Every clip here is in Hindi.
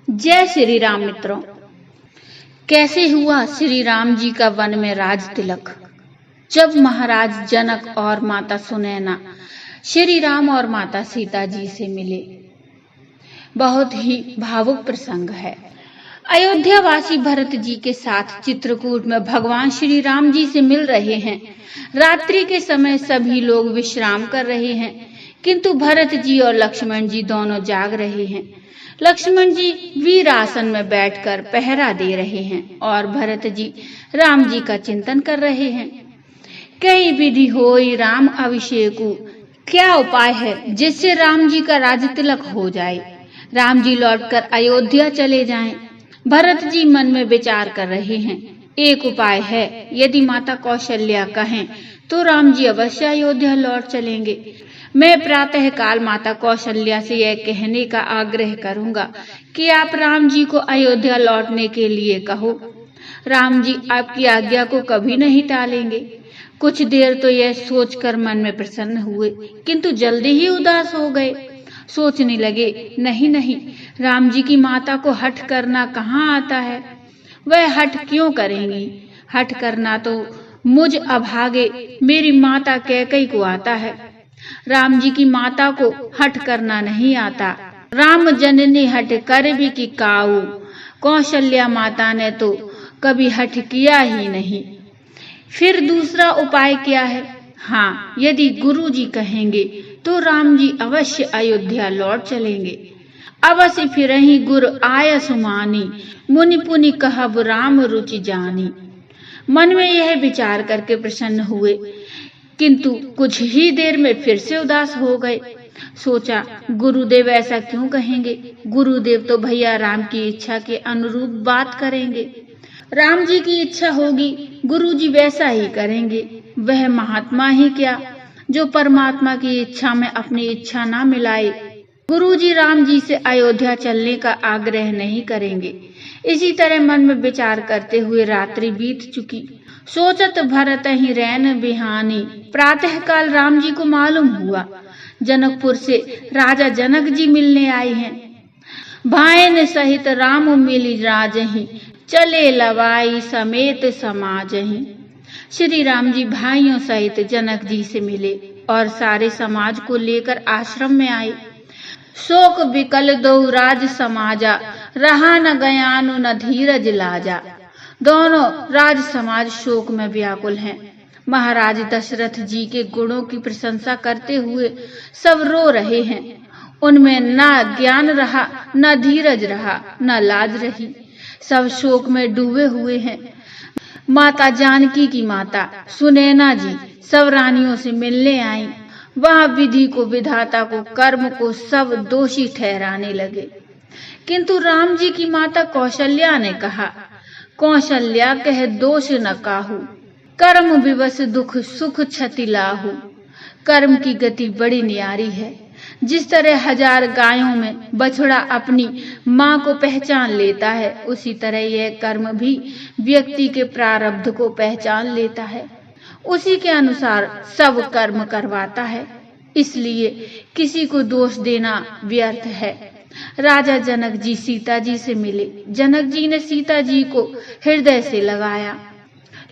जय श्री राम मित्रों। कैसे हुआ श्री राम जी का वन में राज तिलक। जब महाराज जनक और माता सुनैना श्री राम और माता सीता जी से मिले। बहुत ही भावुक प्रसंग है। अयोध्या वासी भरत जी के साथ चित्रकूट में भगवान श्री राम जी से मिल रहे हैं। रात्रि के समय सभी लोग विश्राम कर रहे हैं, किंतु भरत जी और लक्ष्मण जी दोनों जाग रहे हैं। लक्ष्मण जी वीर आसन में बैठकर पहरा दे रहे हैं और भरत जी राम जी का चिंतन कर रहे हैं। कई विधि होई राम अभिषेकु, क्या उपाय है जिससे राम जी का राज तिलक हो जाए, राम जी लौटकर अयोध्या चले जाएं। भरत जी मन में विचार कर रहे हैं। एक उपाय है, यदि माता कौशल्या कहें तो राम जी अवश्य अयोध्या लौट चलेंगे। मैं प्रातः काल माता कौशल्या से यह कहने का आग्रह करूंगा कि आप राम जी को अयोध्या लौटने के लिए कहो। राम जी आपकी आज्ञा को कभी नहीं टालेंगे। कुछ देर तो यह सोचकर मन में प्रसन्न हुए, किंतु जल्दी ही उदास हो गए। सोचने लगे, नहीं नहीं, राम जी की माता को हठ करना कहाँ आता है। वह हठ क्यों करेंगी। हठ करना तो मुझ अभागे मेरी माता कैकई को आता है। राम जी की माता को हठ करना नहीं आता। राम जननी हठ कर भी की काऊ, कौशल्या माता ने तो कभी हठ किया ही नहीं। फिर दूसरा उपाय क्या है। हाँ, यदि गुरु जी कहेंगे तो राम जी अवश्य अयोध्या लौट चलेंगे। अवश्य फिर ही गुर आय सुमानी, मुनि पुनि कहब राम रुचि जानी। मन में यह विचार करके प्रसन्न हुए, किंतु कुछ ही देर में फिर से उदास हो गए। सोचा, गुरुदेव ऐसा क्यों कहेंगे। गुरुदेव तो भैया राम की इच्छा के अनुरूप बात करेंगे। राम जी की इच्छा होगी, गुरु जी वैसा ही करेंगे। वह महात्मा ही क्या जो परमात्मा की इच्छा में अपनी इच्छा ना मिलाए। गुरु जी राम जी से अयोध्या चलने का आग्रह नहीं करेंगे। इसी तरह मन में विचार करते हुए रात्रि बीत चुकी। सोचत भरत ही रैन बिहानी, प्रातः काल राम जी को मालूम हुआ जनकपुर से राजा जनक जी मिलने आए हैं। भाइन सहित राम मिली राजहि, चले लवाई समेत समाजहि। श्री राम जी भाइयों सहित जनक जी से मिले और सारे समाज को लेकर आश्रम में आए। शोक विकल दो राज समाजा, रहा न गयानु न धीरज लाजा। दोनों राज समाज शोक में व्याकुल हैं। महाराज दशरथ जी के गुणों की प्रशंसा करते हुए सब रो रहे हैं। उनमें न ज्ञान रहा, न धीरज रहा, न लाज रही। सब शोक में डूबे हुए हैं। माता जानकी की माता सुनैना जी सब रानियों से मिलने आई। वहां विधि को, विधाता को, कर्म को सब दोषी ठहराने लगे, किंतु राम जी की माता कौशल्या ने कहा, कौशल्या कह दोष न काहू, कर्म विवश दुख सुख क्षति लाहू। कर्म की गति बड़ी न्यारी है। जिस तरह 1000 गायों में बछड़ा अपनी माँ को पहचान लेता है, उसी तरह यह कर्म भी व्यक्ति के प्रारब्ध को पहचान लेता है। उसी के अनुसार सब कर्म करवाता है। इसलिए किसी को दोष देना व्यर्थ है। राजा जनक जी सीता जी से मिले। जनक जी ने सीता जी को हृदय से लगाया।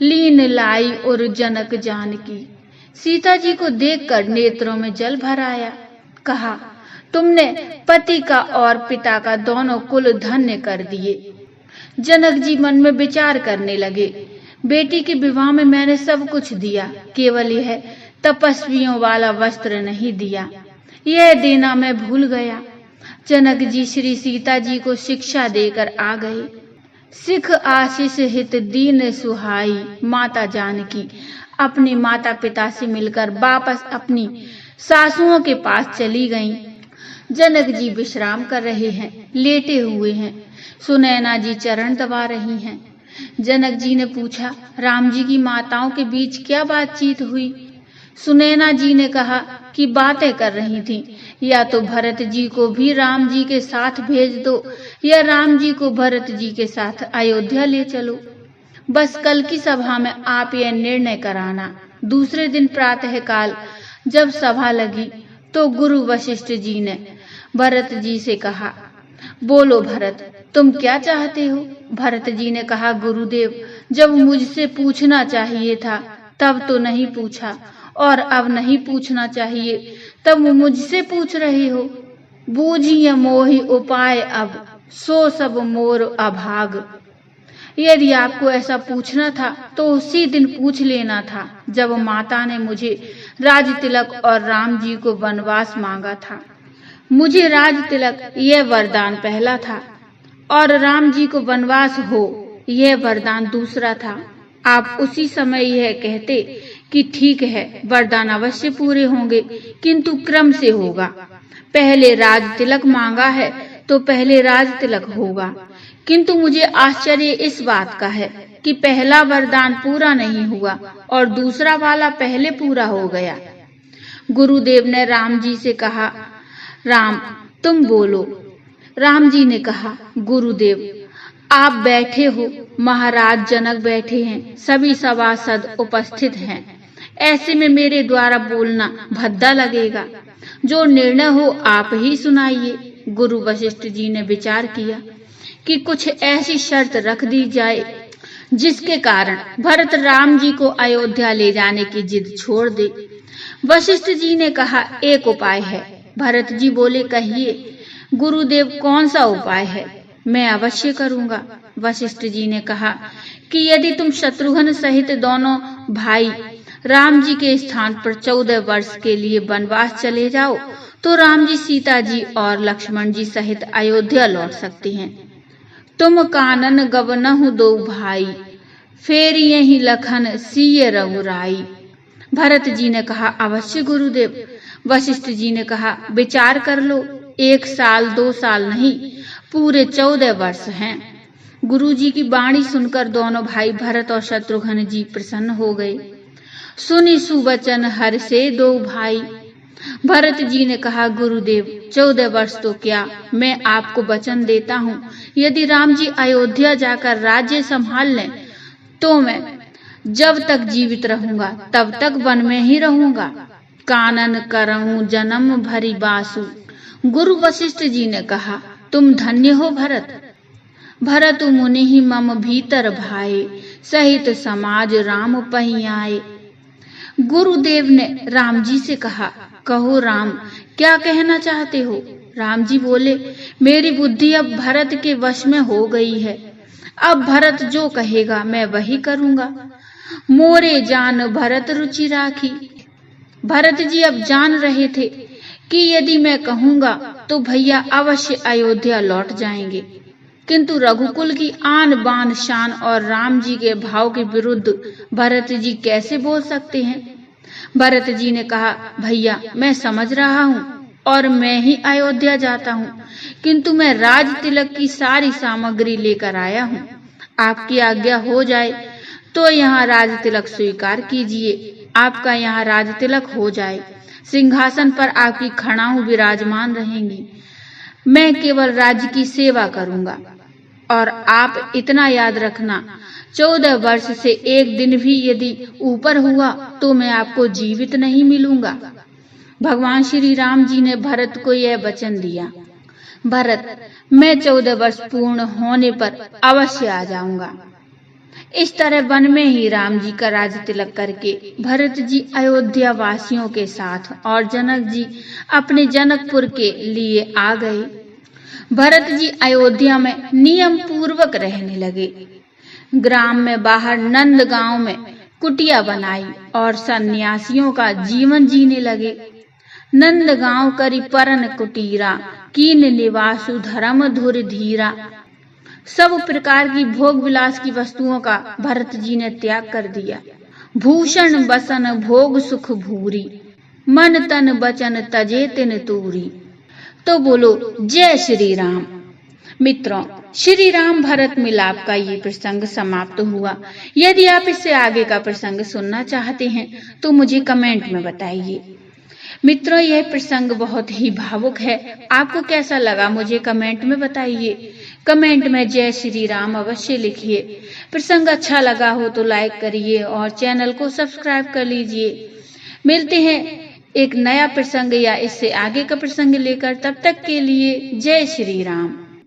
लीन लाई और जनक जानकी। सीता जी को देखकर नेत्रों में जल भर आया। कहा, तुमने पति का और पिता का दोनों कुल धन्य कर दिए। जनक जी मन में विचार करने लगे, बेटी के विवाह में मैंने सब कुछ दिया, केवल यह तपस्वियों वाला वस्त्र नहीं दिया। यह देना मैं भूल गया। जनक जी श्री सीता जी को शिक्षा देकर आ गए। सिख आशीष हित दीन सुहाई, माता जानकी अपने माता पिता से मिलकर वापस अपनी सासुओं के पास चली गईं। जनक जी विश्राम कर रहे हैं, लेटे हुए हैं। सुनैना जी चरण दबा रही हैं। जनक जी ने पूछा, राम जी की माताओं के बीच क्या बातचीत हुई। सुनैना जी ने कहा कि बातें कर रही थीं, या तो भरत जी को भी राम जी के साथ भेज दो, या राम जी को भरत जी के साथ अयोध्या ले चलो। बस कल की सभा में आप यह निर्णय कराना। दूसरे दिन प्रातः काल जब सभा लगी तो गुरु वशिष्ठ जी ने भरत जी से कहा, बोलो भरत, तुम क्या चाहते हो? भरत जी ने कहा, गुरुदेव, जब मुझसे पूछना चाहिए था तब तो नहीं पूछा, और अब नहीं पूछना चाहिए तब मुझसे पूछ रहे हो। बूझिए मोहि उपाय अब, सो सब मोर अभाग। यदि आपको ऐसा पूछना था तो उसी दिन पूछ लेना था जब माता ने मुझे राज तिलक और राम जी को वनवास मांगा था। मुझे राज तिलक यह वरदान पहला था और राम जी को वनवास हो यह वरदान दूसरा था। आप उसी समय यह कहते कि ठीक है, वरदान अवश्य पूरे होंगे, किंतु क्रम से होगा। पहले राज तिलक मांगा है तो पहले राज तिलक होगा। किंतु मुझे आश्चर्य इस बात का है कि पहला वरदान पूरा नहीं हुआ और दूसरा वाला पहले पूरा हो गया। गुरुदेव ने राम जी से कहा, राम, तुम बोलो। राम जी ने कहा, गुरुदेव, आप बैठे हो, महाराज जनक बैठे हैं, सभी सभासद उपस्थित हैं। ऐसे में मेरे द्वारा बोलना भद्दा लगेगा। जो निर्णय हो आप ही सुनाइए। गुरु वशिष्ठ जी ने विचार किया कि कुछ ऐसी शर्त रख दी जाए जिसके कारण भरत राम जी को अयोध्या ले जाने की जिद छोड़ दे। वशिष्ठ जी ने कहा, एक उपाय है। भरत जी बोले, कहिए गुरुदेव, कौन सा उपाय है? मैं अवश्य करूंगा। वशिष्ठ जी ने कहा कि यदि तुम शत्रुघ्न सहित दोनों भाई राम जी के स्थान पर 14 वर्ष के लिए वनवास चले जाओ तो राम जी, सीता जी और लक्ष्मण जी सहित अयोध्या लौट सकते हैं। तुम कानन गवनहु दो भाई, फेर यही लखन सिय रघुराई। भरत जी ने कहा, अवश्य गुरुदेव। वशिष्ठ जी ने कहा, विचार कर लो, 1 साल 2 साल नहीं, पूरे 14 वर्ष हैं। गुरु जी की वाणी सुनकर दोनों भाई भरत और शत्रुघ्न जी प्रसन्न हो गए। सुनी सुवचन हर्षे दो भाई। भरत जी ने कहा, गुरुदेव, 14 वर्ष तो क्या, मैं आपको वचन देता हूँ, यदि राम जी अयोध्या जाकर राज्य संभाल लें तो मैं जब तक जीवित रहूंगा तब तक वन में ही रहूंगा। कानन करऊं जन्म भरी बासु। गुरु वशिष्ठ जी ने कहा, तुम धन्य हो भरत। भरत मुनि ही मम भीतर भाए, सहित समाज राम पही आए। गुरुदेव ने राम जी से कहा, कहो राम, क्या कहना चाहते हो? राम जी बोले, मेरी बुद्धि अब भरत के वश में हो गई है। अब भरत जो कहेगा मैं वही करूंगा। मोरे जान भरत रुचि राखी। भरत जी अब जान रहे थे कि यदि मैं कहूंगा तो भैया अवश्य अयोध्या लौट जाएंगे, किंतु रघुकुल की आन बान शान और राम जी के भाव के विरुद्ध भरत जी कैसे बोल सकते हैं? भरत जी ने कहा, भैया, मैं समझ रहा हूँ और मैं ही अयोध्या जाता हूँ, किंतु मैं राज तिलक की सारी सामग्री लेकर आया हूँ। आपकी आज्ञा हो जाए तो यहाँ राज तिलक स्वीकार कीजिए। आपका यहाँ राज तिलक हो जाए, सिंहासन पर आपकी खड़ाऊ विराजमान रहेंगी। मैं केवल राज्य की सेवा करूंगा। और आप इतना याद रखना, 14 वर्ष से एक दिन भी यदि ऊपर हुआ तो मैं आपको जीवित नहीं मिलूंगा। भगवान श्री राम जी ने भरत को यह वचन दिया, भरत, मैं 14 वर्ष पूर्ण होने पर अवश्य आ जाऊंगा। इस तरह वन में ही राम जी का राज तिलक करके भरत जी अयोध्या वासियों के साथ और जनक जी अपने जनकपुर के लिए आ गए। भरत जी अयोध्या में नियम पूर्वक रहने लगे। ग्राम में बाहर नंद गांव में कुटिया बनाई और सन्यासियों का जीवन जीने लगे। नंद गांव करी परन कुटीरा, कीन निवासु धर्म धुर धीरा। सब प्रकार की भोग विलास की वस्तुओं का भरत जी ने त्याग कर दिया। भूषण बसन भोग सुख भूरी, मन तन बचन तजे तिन तूरी। तो बोलो जय श्री राम। मित्रों, श्री राम भरत मिलाप का ये प्रसंग समाप्त हुआ। यदि आप इससे आगे का प्रसंग सुनना चाहते हैं तो मुझे कमेंट में बताइए। मित्रों, यह प्रसंग बहुत ही भावुक है। आपको कैसा लगा मुझे कमेंट में बताइए। कमेंट में जय श्री राम अवश्य लिखिए। प्रसंग अच्छा लगा हो तो लाइक करिए और चैनल को सब्सक्राइब कर लीजिए। मिलते हैं एक नया प्रसंग या इससे आगे का प्रसंग लेकर। तब तक के लिए जय श्री राम।